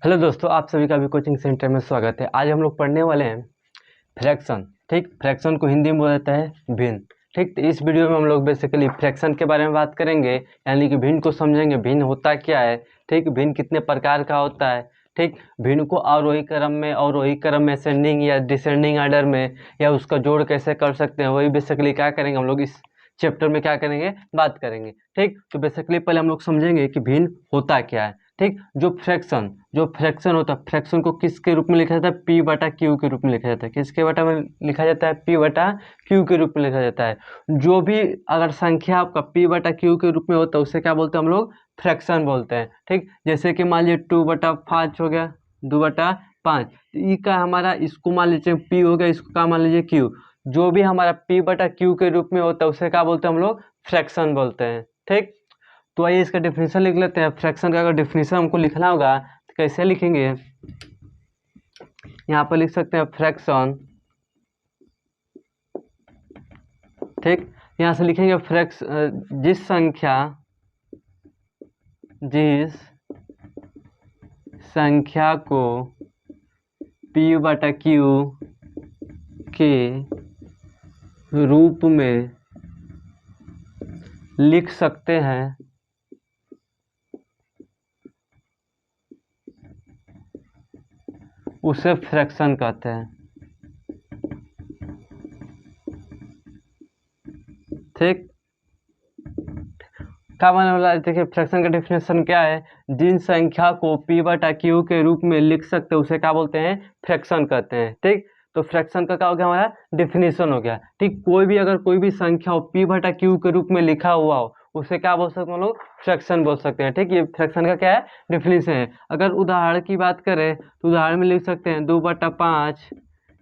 Hello दोस्तों, आप सभी का भी कोचिंग सेंटर में स्वागत है। आज हम लोग पढ़ने वाले हैं फ्रैक्शन। ठीक, फ्रैक्शन को हिंदी में बोला जाता है भिन्न। ठीक, तो इस वीडियो में हम लोग बेसिकली फ्रैक्शन के बारे में बात करेंगे, यानी कि भिन्न को समझेंगे। भिन्न होता क्या है, ठीक, भिन्न कितने प्रकार का होता है, ठीक, भिन्न को अवरोही क्रम में असेंडिंग या डिसेंडिंग ऑर्डर में, या उसका जोड़ कैसे कर सकते हैं, वही बेसिकली क्या करेंगे हम लोग इस चैप्टर में क्या करेंगे, बात करेंगे। ठीक, तो बेसिकली पहले हम लोग समझेंगे कि भिन्न होता क्या है। ठीक, जो फ्रैक्शन होता है, फ्रैक्शन को किसके रूप में लिखा जाता है? पी बटा क्यू के रूप में लिखा जाता है। किसके बटा में लिखा जाता है? पी बटा क्यू के रूप में लिखा जाता है। जो भी अगर संख्या आपका पी बटा क्यू के रूप में होता है उसे क्या बोलते हैं हम लोग? फ्रैक्शन बोलते हैं। ठीक, जैसे कि मान लीजिए 2/5 हो गया, 2/5। ई का हमारा, इसको मान लीजिए पी हो गया, इसको क्या मान लीजिए क्यू। जो भी हमारा पी बटा क्यू के रूप में होता है उसे क्या बोलते हैं हम लोग? फ्रैक्शन बोलते हैं। ठीक, तो आइए इसका डेफिनेशन लिख लेते हैं। फ्रैक्शन का अगर डेफिनेशन हमको लिखना होगा तो कैसे लिखेंगे? यहाँ पर लिख सकते हैं फ्रैक्शन। ठीक, यहाँ से लिखेंगे जिस संख्या को पी बटा क्यू के रूप में लिख सकते हैं उसे फ्रैक्शन कहते हैं। ठीक, क्या माने वाला? देखिए फ्रैक्शन का डेफिनेशन क्या है? जिन संख्या को पी बटा क्यू के रूप में लिख सकते हैं उसे क्या बोलते हैं? फ्रैक्शन कहते हैं। ठीक, तो फ्रैक्शन का क्या हो गया? हमारा डेफिनेशन हो गया। ठीक, कोई भी संख्या हो पी बटा क्यू के रूप में लिखा हुआ हो उसे क्या बोल सकते हैं हम लोग? फ्रैक्शन बोल सकते हैं। ठीक, ये फ्रैक्शन का क्या है? डेफिनेशन है। अगर उदाहरण की बात करें तो उदाहरण में लिख सकते हैं 2/5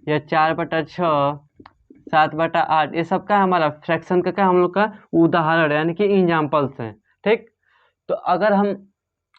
या 4/6, 7/8। ये सब का हमारा फ्रैक्शन का क्या हम लोग का उदाहरण यानी कि एग्जाम्पल्स हैं। ठीक, तो अगर हम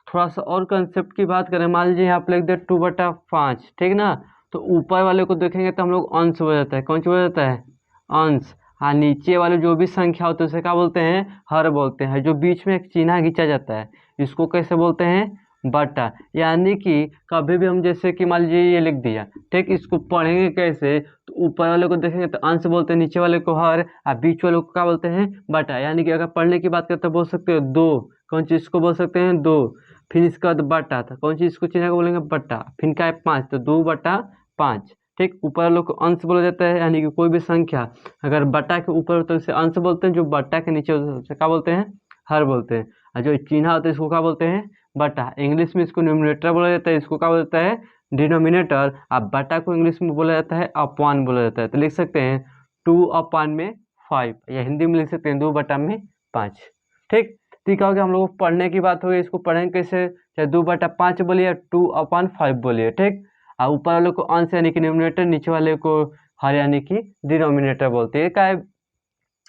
थोड़ा सा और कंसेप्ट की बात करें, मान लीजिए यहाँ पर लिख दे 2/5। ठीक ना, तो ऊपर वाले को देखेंगे तो हम लोग अंश हो जाता है। कौन सी हो जाता है? अंश। हाँ, नीचे वाले जो भी संख्या होते हैं उसे क्या बोलते हैं? हर बोलते हैं। जो बीच में एक चिन्ह खींचा जाता है इसको कैसे बोलते हैं? बटा। यानी कि कभी भी हम जैसे कि मान लीजिए ये लिख दिया, ठीक, इसको पढ़ेंगे कैसे? तो ऊपर वाले को देखेंगे तो अंश बोलते हैं, नीचे वाले को हर, और बीच वाले को क्या बोलते हैं? बटा। यानी कि अगर पढ़ने की बात करें तो बोल सकते हो 2। कौन चीज़ को बोल सकते हैं? 2। फिर इसके बाद बटा था, कौन चीज़ को चिन्ह को बोलेंगे? बटा। फिर क्या है? 5, तो 2/5। ठीक, ऊपर वालों को अंश बोला जाता है। यानी कि कोई भी संख्या अगर बटा के ऊपर हो तो उसे अंश बोलते हैं, जो बटा के नीचे होता है उसे क्या बोलते हैं? हर बोलते हैं। और जो चिन्ह होता है इसको क्या बोलते हैं? बटा। इंग्लिश में इसको न्यूमरेटर बोला जाता है, इसको क्या बोला जाता है? डिनोमिनेटर। अब बटा को इंग्लिश में बोला जाता है अपॉन बोला जाता है। तो लिख सकते हैं 2/5, या हिंदी में लिख सकते हैं 2/5। ठीक, तो क्या हो गया? हम लोग को पढ़ने की बात हो गई, इसको पढ़ेंगे कैसे? चाहे 2/5 बोलिए या 2/5 बोलिए। ठीक, और ऊपर वाले को अंश यानी कि न्यूमरेटर, नीचे वाले को हर यानी कि डिनोमिनेटर बोलते हैं। क्या है?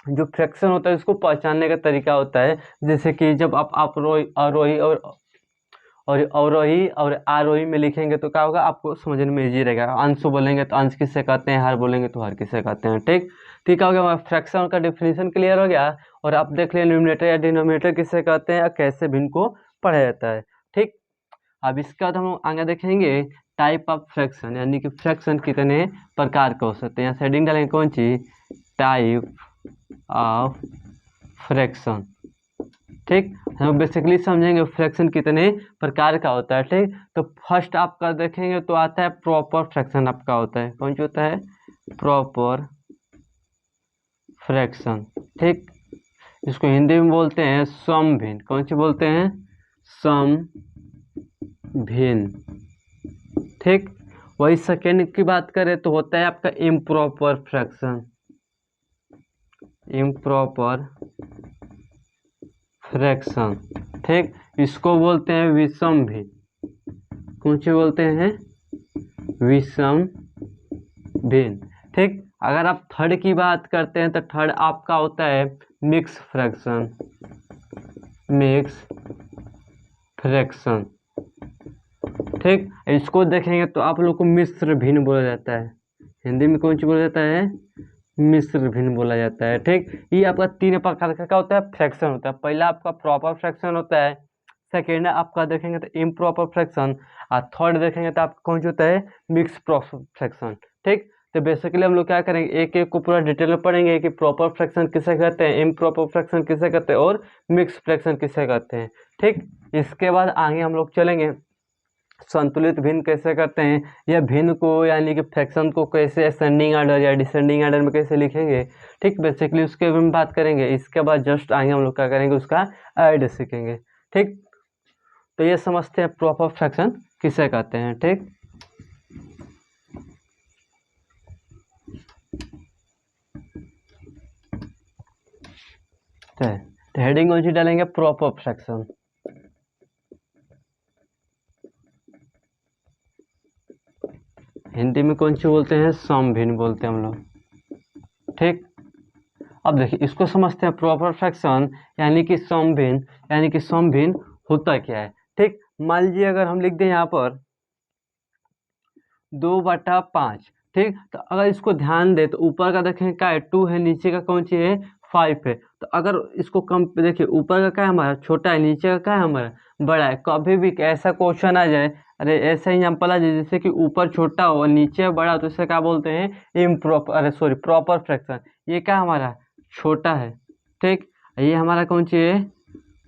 जो फ्रैक्शन होता है उसको पहचानने का तरीका होता है। जैसे कि जब आप अवरोही और अवरोही और आरोही में लिखेंगे तो क्या होगा? आपको समझने में इजी रहेगा। अंश बोलेंगे तो अंश किससे कहते हैं, हर बोलेंगे तो हर किससे कहते हैं। ठीक, ठीक हो गया, फ्रैक्शन का डेफिनेशन क्लियर हो गया। और आप देख लिया न्यूमरेटर या डिनोमिनेटर किससे कहते हैं और कैसे भिन्न को पढ़ा जाता है। ठीक, अब इसके बाद हम आगे देखेंगे टाइप ऑफ फ्रैक्शन, यानी कि फ्रैक्शन कितने प्रकार के हो सकते हैं। यहाँ सेडिंग डालेंगे कौन चीज? Type of fraction. ठीक, हम बेसिकली समझेंगे फ्रैक्शन कितने प्रकार का होता है। ठीक, तो फर्स्ट आपका देखेंगे तो आता है प्रॉपर फ्रैक्शन। आपका होता है कौन सा होता है? Proper fraction. ठीक, इसको हिंदी में बोलते हैं समभिन्न। कौन सी बोलते हैं? समभिन्न। ठीक, वही सेकेंड की बात करें तो होता है आपका इम्प्रॉपर फ्रैक्शन। Improper fraction. ठीक, इसको बोलते हैं विषम भिन्न। कौन से बोलते हैं? विषम भिन्न। ठीक, अगर आप थर्ड की बात करते हैं तो थर्ड आपका होता है मिक्स फ्रैक्शन। Mix fraction. ठीक, इसको देखेंगे तो आप लोग को मिश्र भिन्न बोला जाता है। हिंदी में कौन सी बोला जाता है? मिश्र भिन्न बोला जाता है। ठीक, ये आपका 3 प्रकार का क्या होता है? फ्रैक्शन होता है। पहला आपका प्रॉपर फ्रैक्शन होता है, सेकेंड आपका देखेंगे तो इम्प्रॉपर फ्रैक्शन, और थर्ड देखेंगे तो आपका कौन सा होता है मिक्स प्रॉपर फ्रैक्शन। ठीक, तो बेसिकली हम लोग क्या करेंगे, एक एक को पूरा डिटेल में पढ़ेंगे कि प्रॉपर फ्रैक्शन किसे कहते हैं, इम्प्रॉपर फ्रैक्शन किसे कहते हैं, और मिक्स फ्रैक्शन किसे कहते हैं। ठीक, इसके बाद आगे हम लोग चलेंगे संतुलित भिन्न कैसे करते हैं, या भिन्न को यानी कि फ्रैक्शन को कैसे असेंडिंग ऑर्डर या डिसेंडिंग ऑर्डर में कैसे लिखेंगे। ठीक, बेसिकली उसके बारे में बात करेंगे। इसके बाद जस्ट आगे हम लोग क्या करेंगे, उसका ऐड सीखेंगे। ठीक, तो ये समझते हैं प्रॉपर फ्रैक्शन किसे कहते हैं। ठीक, तो हेडिंग कौन सी डालेंगे, प्रॉपर फ्रैक्शन। हिंदी में कौन सी बोलते हैं, समभिन्न बोलते हैं हम लोग। ठीक, अब देखिए इसको समझते हैं प्रॉपर फ्रैक्शन यानी कि समभिन्न, यानी कि समभिन्न होता क्या है। ठीक, मान लीजिए अगर हम लिख दें यहाँ पर 2/5। ठीक, तो अगर इसको ध्यान दे तो ऊपर का देखें क्या है 2 है, नीचे का कौन सी है 5 है। तो अगर इसको कम देखिए, ऊपर का क्या है हमारा छोटा है, नीचे का क्या है हमारा बड़ा है। कभी भी ऐसा क्वेश्चन आ जाए, अरे ऐसा एग्जाम्पल आ जाए जैसे कि ऊपर छोटा हो और नीचे बड़ा हो, तो इसे क्या बोलते हैं इम्प्रॉपर, अरे सॉरी प्रॉपर फ्रैक्शन। ये क्या हमारा छोटा है। ठीक, ये हमारा कौन सी है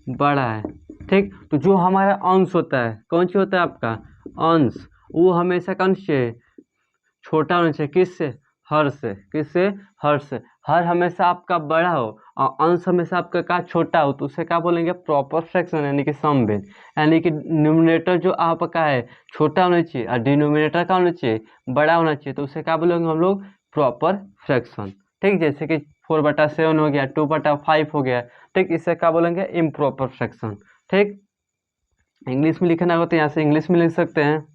बड़ा है। ठीक, तो जो हमारा अंश होता है कौन सी होता है आपका अंश, वो हमेशा कौन से छोटा होना चाहिए, किससे हर से, किससे हर से। हर हमेशा आपका बड़ा हो और अंश हमेशा आपका का छोटा हो, तो उसे क्या बोलेंगे प्रॉपर फ्रैक्शन यानी कि समभिन्न। यानी कि न्यूमरेटर जो आपका है छोटा होना चाहिए और डिनोमिनेटर का होना चाहिए बड़ा होना चाहिए, तो उसे क्या बोलेंगे हम लोग प्रॉपर फ्रैक्शन। ठीक, जैसे कि 4/7 हो गया, 2/5 हो गया। ठीक, इसे क्या बोलेंगे इम्प्रॉपर फ्रैक्शन। ठीक, इंग्लिश में लिखना होता है, यहाँ से इंग्लिश में लिख सकते हैं।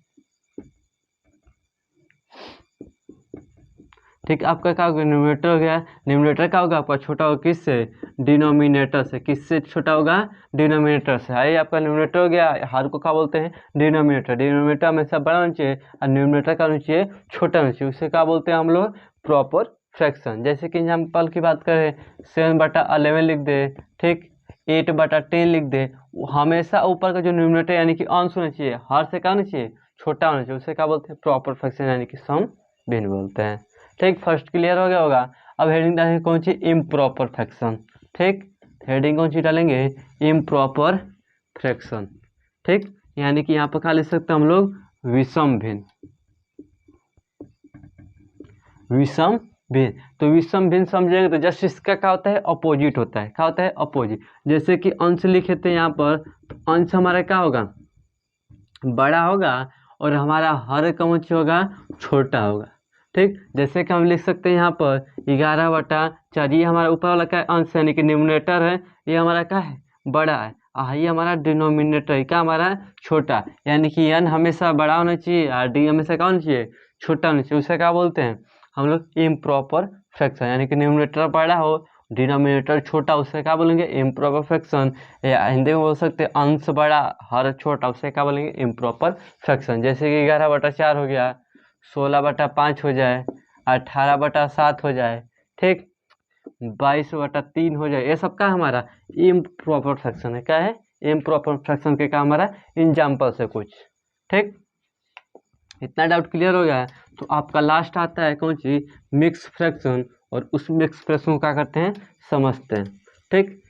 ठीक, आपका क्या होगा न्यूमरेटर हो गया, न्यूमरेटर क्या होगा आपका छोटा होगा किससे डिनोमिनेटर से। किससे छोटा होगा डिनोमिनेटर से। है आपका न्यूमरेटर हो गया, हर को क्या बोलते हैं डिनोमिनेटर। डिनोमिनेटर हमेशा बड़ा होना चाहिए और न्यूमरेटर का होना चाहिए छोटा होना चाहिए, उसे क्या बोलते हैं हम लोग प्रॉपर फ्रैक्शन। जैसे कि एग्जाम्पल की बात करें 7/11 लिख दे, ठीक 8/10 लिख दे, हमेशा ऊपर का जो न्यूमरेटर यानी कि अंश होना चाहिए हर से क्या होना चाहिए छोटा होना चाहिए, उसे क्या बोलते हैं प्रॉपर फ्रैक्शन यानी कि समभिन्न बोलते हैं। ठीक, फर्स्ट क्लियर हो गया होगा। अब हेडिंग डालेंगे कौन सी इम्प्रॉपर फ्रैक्शन। ठीक, हेडिंग कौन सी डालेंगे इम्प्रॉपर फ्रैक्शन। ठीक, यानी कि यहाँ पर क्या लिख सकते हैं हम लोग विषम भिन्न, विषम भिन्न। तो विषम भिन्न समझेंगे तो जस्ट इसका क्या होता है अपोजिट होता है। क्या होता है अपोजिट। जैसे कि अंश लिखे थे यहाँ पर, तो अंश हमारा क्या होगा बड़ा होगा और हमारा हर कौन सी होगा छोटा होगा। ठीक, जैसे कि हम लिख सकते हैं यहाँ पर 11/4, ये हमारा ऊपर वाला क्या है अंश यानी कि न्यूमरेटर है, ये हमारा क्या है बड़ा है, ये हमारा डिनोमिनेटर क्या हमारा छोटा, यानी कि n हमेशा बड़ा होना चाहिए और d हमेशा क्या होना चाहिए छोटा होना चाहिए। उसे क्या बोलते हैं हम लोग इम्प्रॉपर फ्रैक्शन। यानी कि न्यूमरेटर बड़ा हो डिनोमिनेटर छोटा, उसे क्या बोलेंगे इम्प्रॉपर फ्रैक्शन। या हिंदी में बोल सकते हैं अंश बड़ा हर छोटा, उसे क्या बोलेंगे इम्प्रॉपर फ्रैक्शन। जैसे कि 11/4 हो गया, 16/5 हो जाए, 18/7 हो जाए, ठीक 22/3 हो जाए, ये सब का हमारा इम्प्रॉपर फ्रैक्शन है। क्या है इम्प्रॉपर फ्रैक्शन के का हमारा एग्जाम्पल से कुछ। ठीक, इतना डाउट क्लियर हो गया है। तो आपका लास्ट आता है कौन सी मिक्स फ्रैक्शन, और उस मिक्स फ्रैक्शन को क्या करते हैं समझते हैं। ठीक,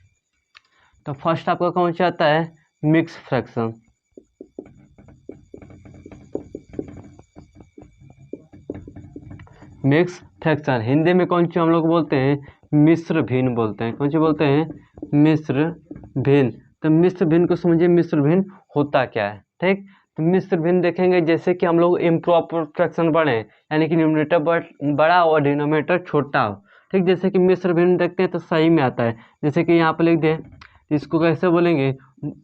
तो फर्स्ट आपका कौन सा आता है mix fraction. Mix fraction Hindi में कौन सी हम लोग बोलते हैं मिश्र भिन्न बोलते हैं। कौन सी बोलते हैं मिश्र भिन्न। तो मिश्र भिन्न को समझिए मिश्र भिन्न होता क्या है। ठीक, तो मिश्र भिन्न देखेंगे जैसे कि हम लोग इम्प्रॉपर फ्रैक्शन बढ़े यानी कि न्यूमरेटर बड़ा और डिनोमिनेटर छोटा हो। ठीक, जैसे कि मिश्र भिन्न देखते हैं तो सही में आता है। जैसे कि यहाँ पर लिख दें, इसको कैसे बोलेंगे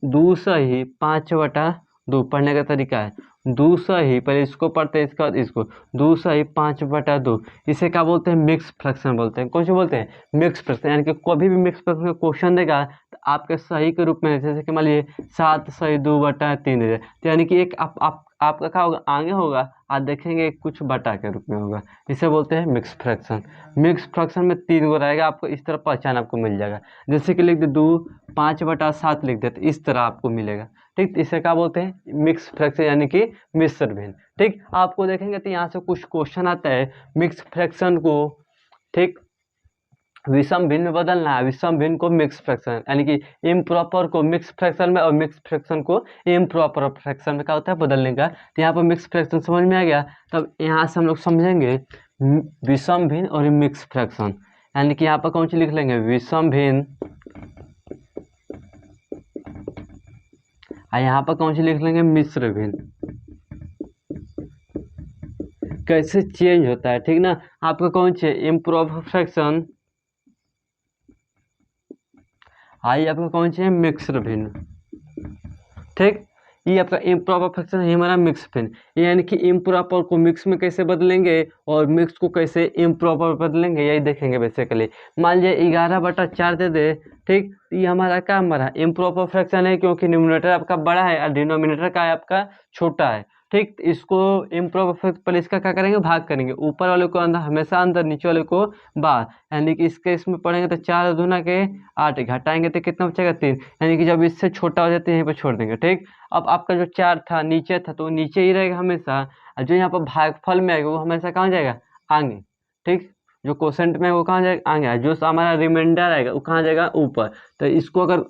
2/5/2 पढ़ने का तरीका है 2 पहले इसको पढ़ते हैं, इसका इसको 2/5/2, इसे क्या बोलते हैं मिक्स फ्रैक्शन बोलते हैं। कौन से बोलते हैं मिक्स फ्रैक्शन। यानी कि कोई भी मिक्स फ्रैक्शन का क्वेश्चन देगा तो आपके सही के रूप में, जैसे कि मान लीजिए 7/2/3 है, तो यानी कि एक आपका क्या होगा आगे होगा, आप देखेंगे कुछ बटा के रूप में होगा, इसे बोलते हैं मिक्स फ्रैक्शन। मिक्स फ्रैक्शन में 3 गो रहेगा, आपको इस तरह पहचान आपको मिल जाएगा। जैसे कि लिख दे 5/7 लिख दे तो इस तरह आपको मिलेगा। ठीक, इसे क्या बोलते हैं, मिक्स फ्रैक्शन यानी कि मिश्र भिन्न। ठीक, आपको देखेंगे तो यहाँ से कुछ क्वेश्चन आता है मिक्स फ्रैक्शन को, ठीक, विषम भिन्न में बदलना है, विषम भिन्न को मिक्स फ्रैक्शन यानी कि इम्प्रॉपर को मिक्स फ्रैक्शन में और मिक्स फ्रैक्शन को इम्प्रॉपर फ्रैक्शन में क्या होता है बदलने का। तो यहाँ पर मिक्स फ्रैक्शन समझ में आ गया। तब यहाँ से हम लोग समझेंगे विषम भिन्न और मिक्स फ्रैक्शन, यानी कि यहाँ पर कौन सी लिख लेंगे, विषम भिन्न, और यहाँ पर कौन सी लिख लेंगे, मिश्र भिन्न। कैसे चेंज होता है, ठीक ना, आपका कौन सी इम्प्रॉपर फ्रैक्शन, आई आपका कौन सी है, मिक्स्ड भिन्न। ठीक, ये आपका इम्प्रॉपर फ्रैक्शन है हमारा मिक्स भिन्न, यानी कि इम्प्रॉपर को मिक्स में कैसे बदलेंगे और मिक्स को कैसे इम्प्रॉपर बदलेंगे, यही देखेंगे बेसिकली। मान लीजिए 11/4 दे दे, ठीक, ये हमारा क्या हमारा इम्प्रॉपर फ्रैक्शन है, क्योंकि न्यूमरेटर आपका बड़ा है और डिनोमिनेटर का है आपका छोटा है। ठीक, इसको इम्प्रॉपर फ्रैक्शन पर इसका क्या करेंगे, भाग करेंगे, ऊपर वाले को अंदर हमेशा अंदर, नीचे वाले को बाहर, यानी कि इसके इसमें पढ़ेंगे तो 4 दूना के 8, घटाएंगे तो कितना बचेगा 3, यानी कि जब इससे छोटा हो जाता है यहीं पर छोड़ देंगे। ठीक, अब आपका जो 4 था नीचे था तो नीचे ही रहेगा हमेशा, और जो यहाँ पर भागफल में आएगा वो हमेशा कहाँ जाएगा, आगे। ठीक, जो क्वोशेंट में वो कहाँ जाएगा, आगे, जो हमारा रिमाइंडर आएगा वो कहाँ जाएगा, ऊपर। तो इसको अगर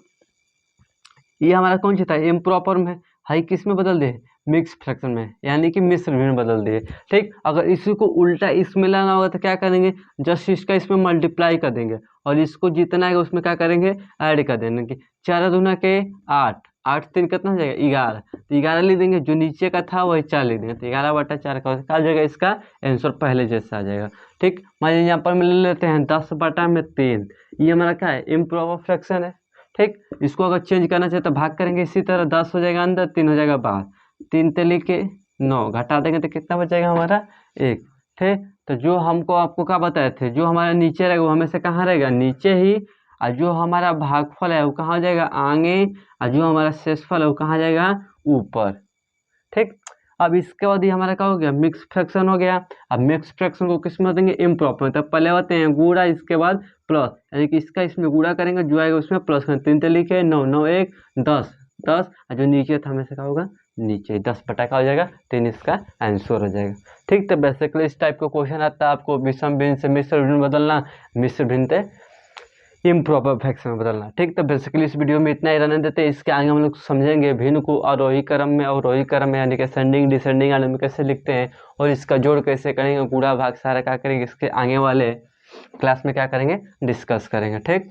ये हमारा कौन सी था, इम्प्रॉपर में, हाई किस में बदल दे, मिक्स फ्रैक्शन में, यानी कि मिश्र भिन्न बदल दिए। ठीक, अगर इसी को उल्टा इसमें लाना होगा तो क्या करेंगे, जस्ट इसका इसमें मल्टीप्लाई कर देंगे और इसको जितना है उसमें क्या करेंगे, ऐड कर देंगे कि 4 दूना के 8, 8 3 कितना हो जाएगा 11, तो 11 ले देंगे, जो नीचे का था वही 4 ले देंगे, तो 11/4 का हो जाएगा, इसका आंसर पहले जैसा आ जाएगा। ठीक, मान लीजिए यहाँ पर हम ले लेते हैं 10/3, ये हमारा क्या है, इम्प्रॉपर फ्रैक्शन है। ठीक, इसको अगर चेंज करना चाहे तो भाग करेंगे, इसी तरह 10 हो जाएगा अंदर, 3 हो जाएगा बाहर, 3 तेली के 9, घटा देंगे तो कितना बचेगा हमारा 1। ठीक, तो जो हमको आपको क्या बताए थे, जो हमारा नीचे रहेगा वो हमेशा कहाँ रहेगा, नीचे ही, और जो हमारा भागफल है वो कहाँ हो जाएगा, आगे, और जो हमारा शेषफल है वो कहाँ जाएगा, ऊपर। ठीक, अब इसके बाद ये हमारा क्या हो गया, मिक्स फ्रैक्शन हो गया। अब मिक्स फ्रैक्शन को किस में देंगे, इम्प्रॉपर, तब पहले होते हैं गुणा, इसके बाद प्लस, यानी कि इसका इसमें गुणा करेंगे, जो आएगा उसमें प्लस करेंगे, 3 तेली के 9, 9 1 10, 10, और जो नीचे था हमेशा क्या होगा, नीचे 10/का हो जाएगा, 3 इसका आंसर हो जाएगा। ठीक, तो बेसिकली इस टाइप का क्वेश्चन आता है आपको, विषम भिन्न से मिश्र भिन्न बदलना, मिश्र भिन्न से इम्प्रॉपर फ्रैक्शन में बदलना। ठीक, तो बेसिकली इस वीडियो में इतना ही रहने देते हैं, इसके आगे हम लोग समझेंगे भिन्न को आरोही क्रम में, अवरोही क्रम में, यानी कि असेंडिंग डिसेंडिंग आर्डर में कैसे लिखते हैं, और इसका जोड़ कैसे करेंगे, गुणा भाग सारा क्या करेंगे, इसके आगे वाले क्लास में क्या करेंगे, डिस्कस करेंगे। ठीक।